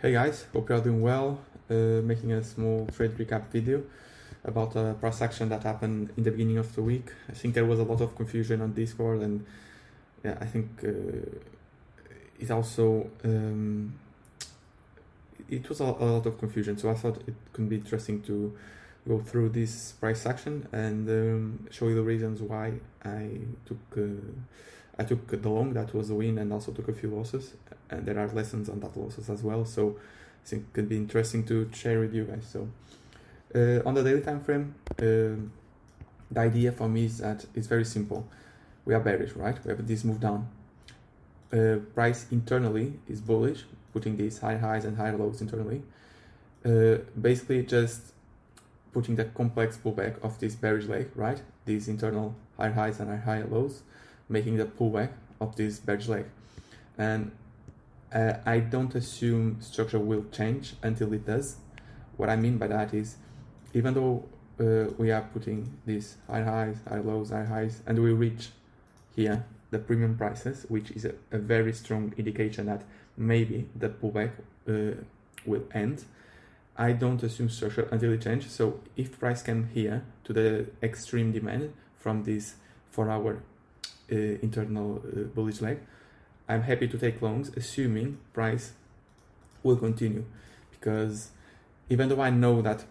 Hey guys, hope you are doing well. Making a small trade recap video about a price action that happened in the beginning of the week. I think there was a lot of confusion on Discord, and yeah, I think it also it was a lot of confusion. So I thought it could be interesting to go through this price action and show you the reasons why I took the long. That was a win, and also took a few losses, and there are lessons on that losses as well. So I think it could be interesting to share with you guys. So on the daily time frame, the idea for me is that it's very simple. We are bearish, right? We have this move down. Price internally is bullish, putting these high highs and high lows internally. Basically just putting the complex pullback of this bearish leg, right? These internal high highs and high lows, making the pullback of this bearish leg. And I don't assume structure will change until it does. What I mean by that is, even though we are putting these high highs, high lows, high highs, and we reach here the premium prices, which is a very strong indication that maybe the pullback will end. I don't assume structure until it changes. So if price came here to the extreme demand from this 4-hour internal bullish leg, I'm happy to take longs, assuming price will continue, because even though I know that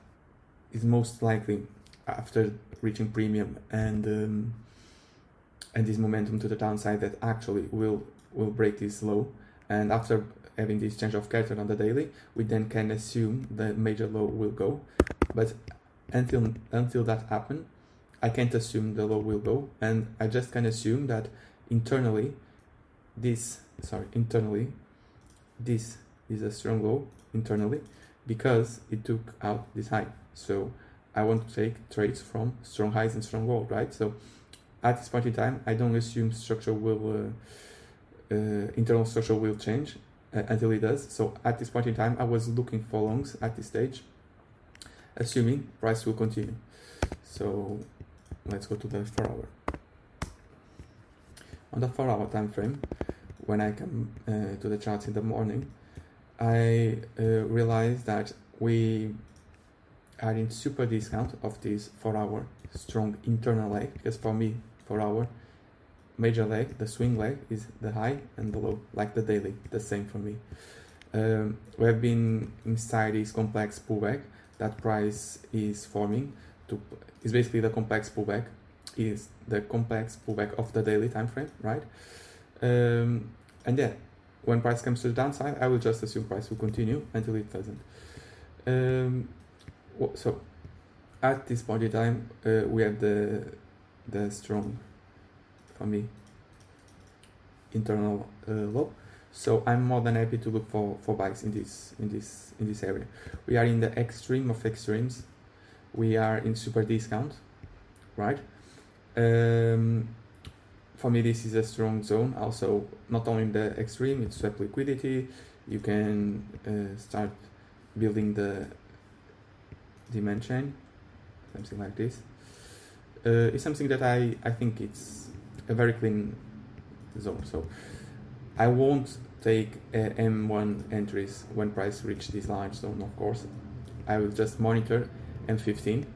it's most likely after reaching premium and this momentum to the downside that actually will break this low, and after having this change of character on the daily, we then can assume the major low will go. But until that happens, I can't assume the low will go, and I just can assume that internally this is a strong low internally, because it took out this high. So I want to take trades from strong highs and strong lows, right? So at this point in time, I don't assume structure will internal structure will change until it does. So at this point in time, I was looking for longs at this stage, assuming price will continue. So let's go to the 4-hour. On the 4-hour time frame, when I come to the charts in the morning, I realized that we are in super discount of this 4-hour strong internal leg, because for me, 4-hour major leg, the swing leg, is the high and the low, like the daily, the same for me. We have been inside this complex pullback that price is forming. Is basically the complex pullback, is the complex pullback of the daily time frame, right? And yeah, when price comes to the downside, I will just assume price will continue until it doesn't. So at this point in time, we have the strong, for me, internal low. So I'm more than happy to look for buys in this area. We are in the extreme of extremes. We are in super discount, right? For me, this is a strong zone. Also, not only in the extreme, it's swap liquidity. You can start building the demand chain, something like this. It's something that I think it's a very clean zone. So I won't take M1 entries when price reach this large zone, of course. I will just monitor M15,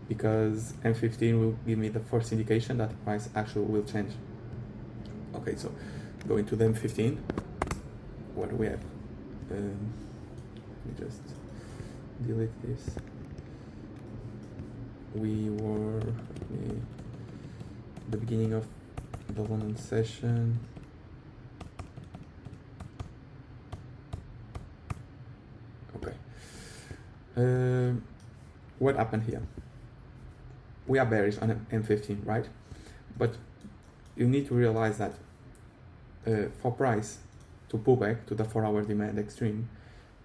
because M15 will give me the first indication that the price actually will change. Okay, so going to the M15, what do we have? Let me just delete this. We were at the beginning of the London session. Okay. What happened here? We are bearish on M15, right? But you need to realize that for price to pull back to the 4-hour demand extreme,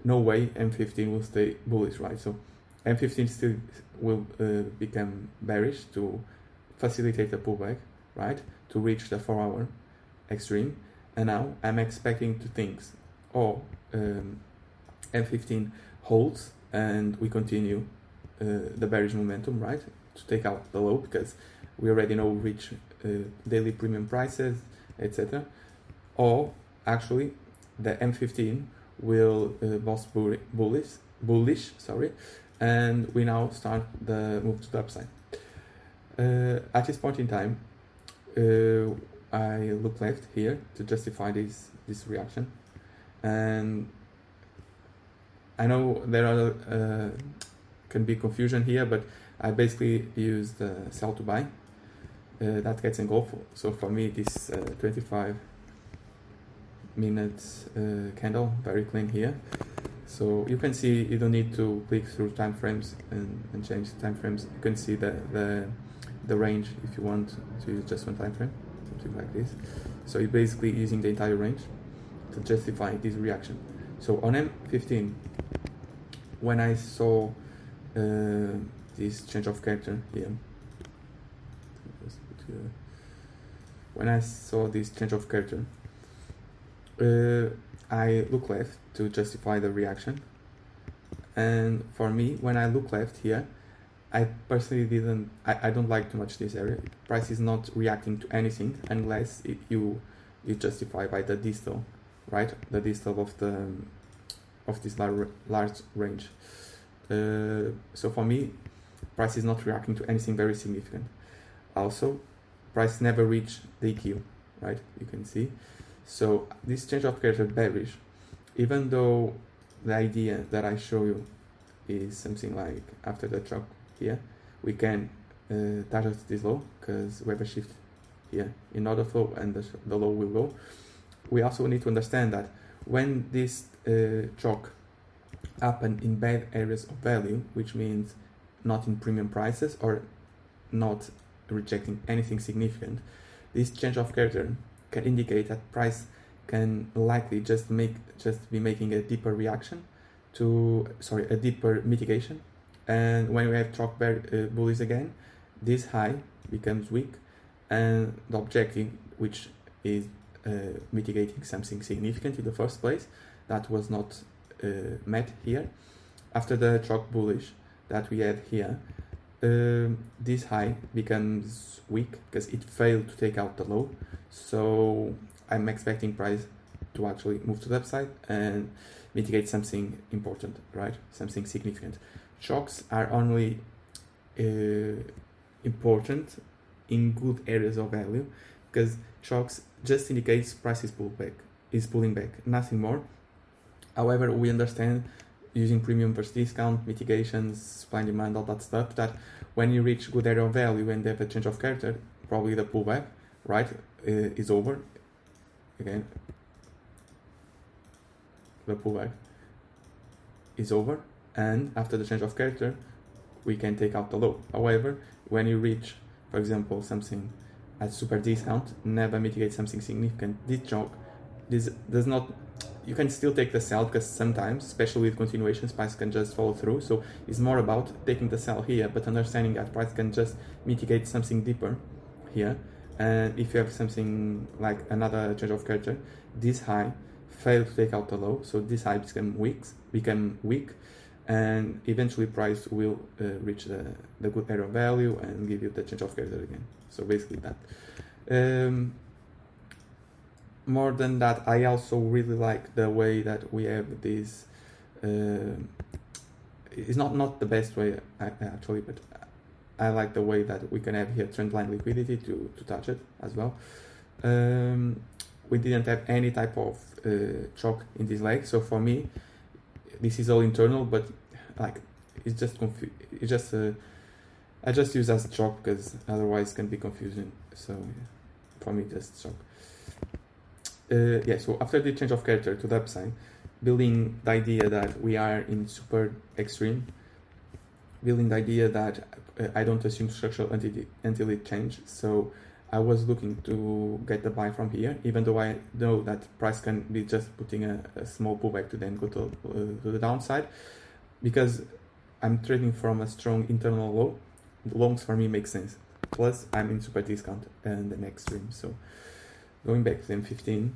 no way M15 will stay bullish, right? So M15 still will become bearish to facilitate the pullback, right? To reach the 4-hour extreme. And now I'm expecting two things. Or M15 holds and we continue the bearish momentum, right? To take out the low, because we already know we reach daily premium prices, etc. Or actually the M15 will both bullish, sorry, and we now start the move to the upside. At this point in time, I look left here to justify this reaction, and I know there are can be confusion here, but I basically use the sell to buy. That gets engulfed. So for me, this 25 minutes candle very clean here. So you can see you don't need to click through time frames and change the time frames. You can see the range if you want to use just one time frame, something like this. So you're basically using the entire range to justify this reaction. So on M15, when I saw this change of character here, when I saw this change of character, I look left to justify the reaction. And for me, when I look left here, I personally I don't like too much this area. Price is not reacting to anything unless you justify by the distal, right? The distal of this large range. So for me, price is not reacting to anything very significant. Also, price never reached the EQ, right? You can see. So this change of character bearish, even though the idea that I show you is something like after the drop here, we can target this low because we have a shift here in order flow and the low will go. We also need to understand that when this shock happen in bad areas of value, which means not in premium prices or not rejecting anything significant, this change of character can indicate that price can likely just be making a deeper reaction to, sorry, a deeper mitigation. And when we have chalk bullies again, this high becomes weak, and the objective, which is mitigating something significant in the first place, that was not met here. After the chalk bullish that we had here, this high becomes weak because it failed to take out the low. So I'm expecting price to actually move to the upside and mitigate something important, right? Something significant. Shocks are only important in good areas of value because shocks just indicates price is pulling back, nothing more. However, we understand using premium versus discount, mitigations, supply and demand, all that stuff, that when you reach good area of value and they have a change of character, probably the pullback, right, is over. Again, the pullback is over, and after the change of character, we can take out the low. However, when you reach, for example, something at super discount, never mitigate something significant, this does not. You can still take the sell because sometimes, especially with continuations, price can just follow through. So it's more about taking the sell here, but understanding that price can just mitigate something deeper here. And if you have something like another change of character, this high failed to take out the low, so this high become weak, and eventually price will reach the good area of value and give you the change of character again. So basically that. More than that, I also really like the way that we have this. It's not the best way actually, but I like the way that we can have here trendline liquidity to touch it as well. We didn't have any type of choke in this leg, so for me, this is all internal. But like, it's just I just use as choke because otherwise it can be confusing. So yeah, for me, just choke. Yeah, so after the change of character to the upside, building the idea that we are in super extreme, building the idea that I don't assume structural until it changes. So I was looking to get the buy from here, even though I know that price can be just putting a small pullback to then go to the downside, because I'm trading from a strong internal low. Longs for me make sense. Plus I'm in super discount and an extreme. So going back to M15,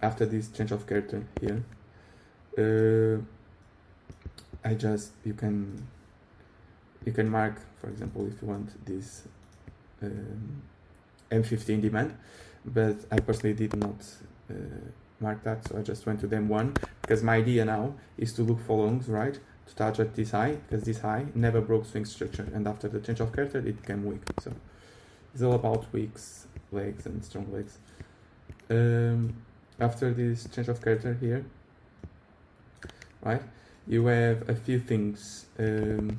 after this change of character here, you can mark, for example, if you want this M15 demand, but I personally did not mark that. So I just went to the M1 because my idea now is to look for longs, right? To target this high, because this high never broke swing structure, and after the change of character it became weak. So it's all about weak legs and strong legs. After this change of character here, right, you have a few things. To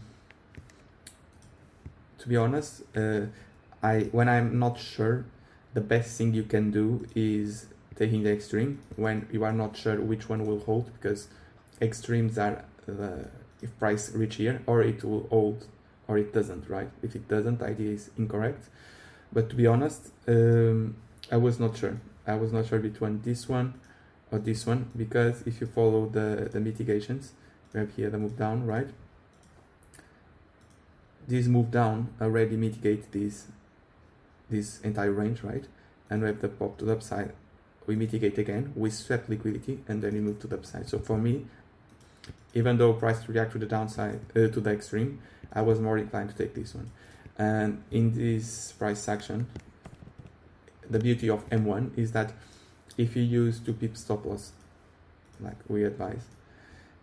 be honest, when I'm not sure, the best thing you can do is taking the extreme when you are not sure which one will hold, because extremes are if price reach here, or it will hold or it doesn't, right? If it doesn't, the idea is incorrect. But to be honest, I was not sure. I was not sure between this one or this one, because if you follow the mitigations, we have here the move down, right? This move down already mitigates this entire range, right? And we have the pop to the upside. We mitigate again, we swap liquidity, and then we move to the upside. So for me, even though price react to the downside, to the extreme, I was more inclined to take this one. And in this price action, the beauty of M1 is that if you use 2 pip stop loss, like we advise,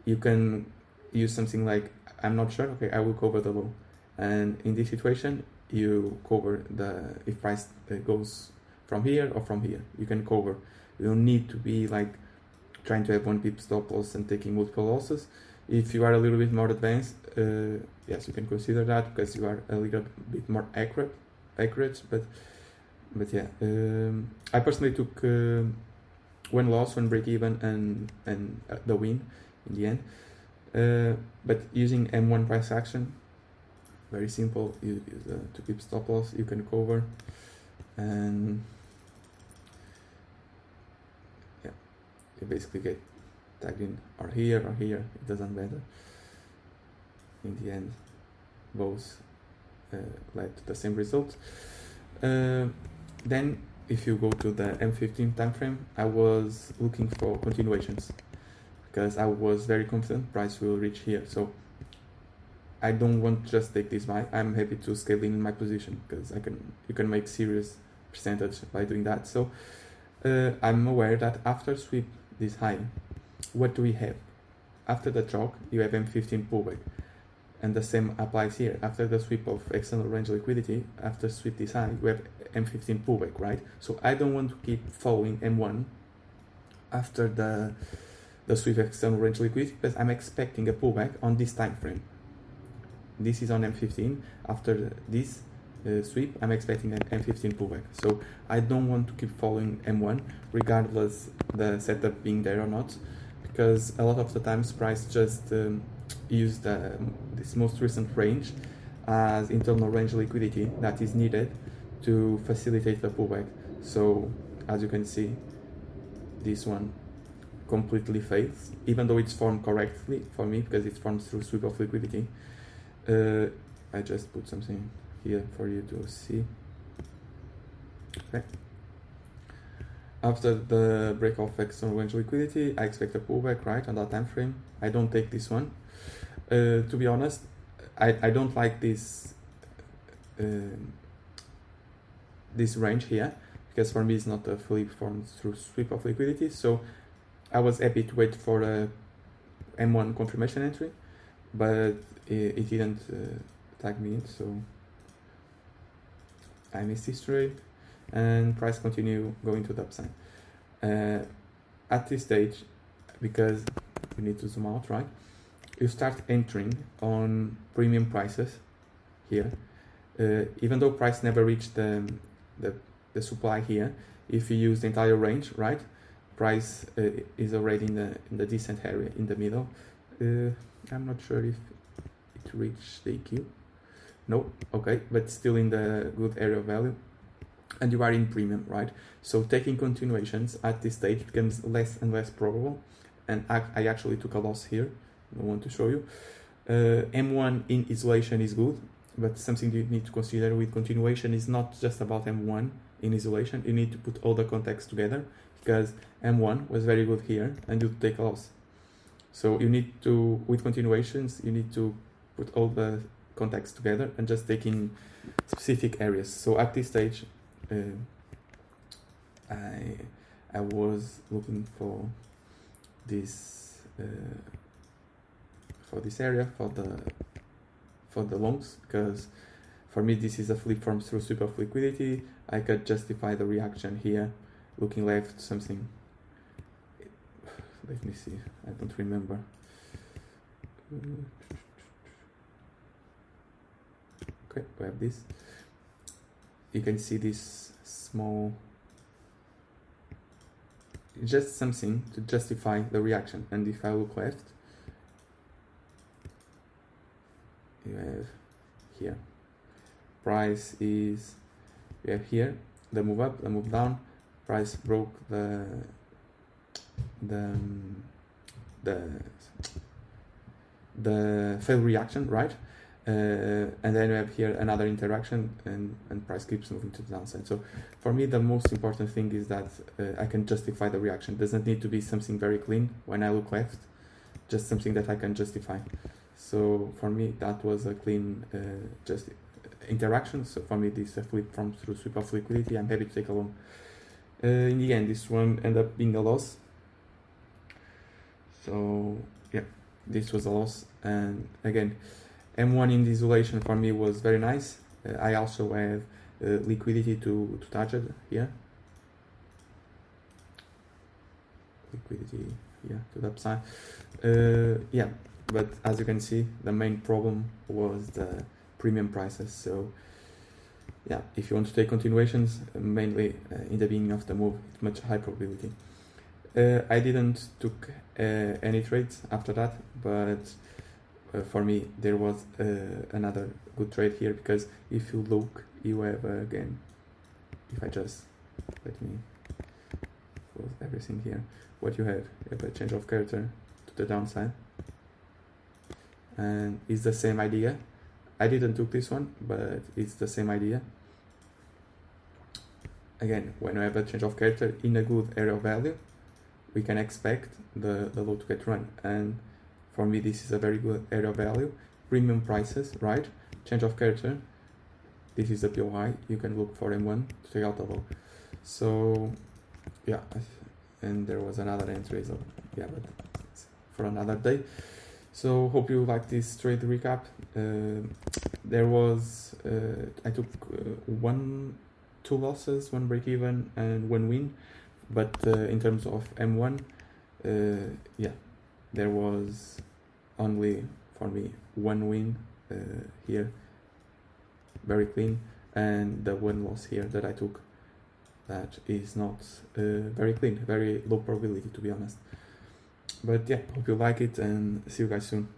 you can use something like, I'm not sure, okay, I will cover the low. And in this situation, you cover if price goes from here or from here, you can cover. You don't need to be like trying to have 1 pip stop loss and taking multiple losses. If you are a little bit more advanced, yes, you can consider that, because you are a little bit more accurate. But yeah, I personally took 1 loss, 1 break even, and the win in the end. But using M1 price action, very simple. You use 2 pip stop loss, you can cover, and yeah, you basically get tagged in or here, it doesn't matter. In the end, both led to the same result. Then if you go to the M15 time frame, I was looking for continuations, because I was very confident price will reach here. So I don't want to just take this buy. I'm happy to scale in my position, because you can make serious percentage by doing that. So I'm aware that after sweep this high, what do we have? After the chalk, you have M15 pullback, and the same applies here. After the sweep of external range liquidity, after sweep this high, we have M15 pullback, right? So I don't want to keep following M1 after the sweep of external range liquidity, because I'm expecting a pullback on this time frame. This is on M15. After this sweep, I'm expecting an M15 pullback. So I don't want to keep following M1, regardless the setup being there or not, because a lot of the times price just use this most recent range as internal range liquidity that is needed to facilitate the pullback. So as you can see, this one completely fails, even though it's formed correctly for me, because it's formed through sweep of liquidity. I just put something here for you to see. Okay. After the break of external range liquidity, I expect a pullback, right, on that time frame. I don't take this one. To be honest, I don't like this this range here, because for me it's not a fully formed through sweep of liquidity. So I was happy to wait for a M1 confirmation entry, but it didn't tag me in, so I missed this trade, and price continue going to the upside. At this stage, because you need to zoom out, right, you start entering on premium prices here. Even though price never reached the supply here, if you use the entire range, right, price is already in the decent area in the middle. I'm not sure if it reached the EQ. No, okay, but still in the good area of value, and you are in premium, right? So taking continuations at this stage becomes less and less probable, and I actually took a loss here. I want to show you. M1 in isolation is good, but something you need to consider with continuation is not just about M1 in isolation. You need to put all the context together, because M1 was very good here and you take a loss. So you need to, with continuations, you need to put all the context together and just take in specific areas. So at this stage, I I was looking for this area for the longs, because for me this is a flip from through sweep of liquidity. I could justify the reaction here, looking left something. Let me see, I don't remember. Okay, we have this. You can see this small, just something to justify the reaction. And if I look left, you have here, price is, we have here the move up, the move down, price broke the failed reaction, right? And then we have here another interaction, and price keeps moving to the downside. So for me, the most important thing is that I can justify the reaction. It doesn't need to be something very clean when I look left, just something that I can justify. So for me, that was a clean just interaction. So for me, this is a flip from through sweep of liquidity. I'm happy to take a long. In the end, this one ended up being a loss. So yeah, this was a loss. And again, M1 in the isolation for me was very nice. I also have liquidity to target here. Liquidity here to the upside. Yeah, but as you can see, the main problem was the premium prices. So yeah, if you want to take continuations, mainly in the beginning of the move, it's much high probability. I didn't took any trades after that, but for me there was another good trade here, because if you look, you have again, if I just let me close everything here, what you have a change of character to the downside, and it's the same idea. I didn't took this one, but it's the same idea. Again, when we have a change of character in a good area of value, we can expect the low to get run, and for me this is a very good area of value. Premium prices, right? Change of character, this is a POI, you can look for M1 to take out the low. So yeah, and there was another entry, so yeah, but it's for another day. So hope you like this trade recap. There was I took two losses, one break even and one win, but in terms of M1, yeah, there was only for me one win here, very clean, and the one loss here that I took, that is not very clean, very low probability, to be honest. But yeah, hope you like it, and see you guys soon.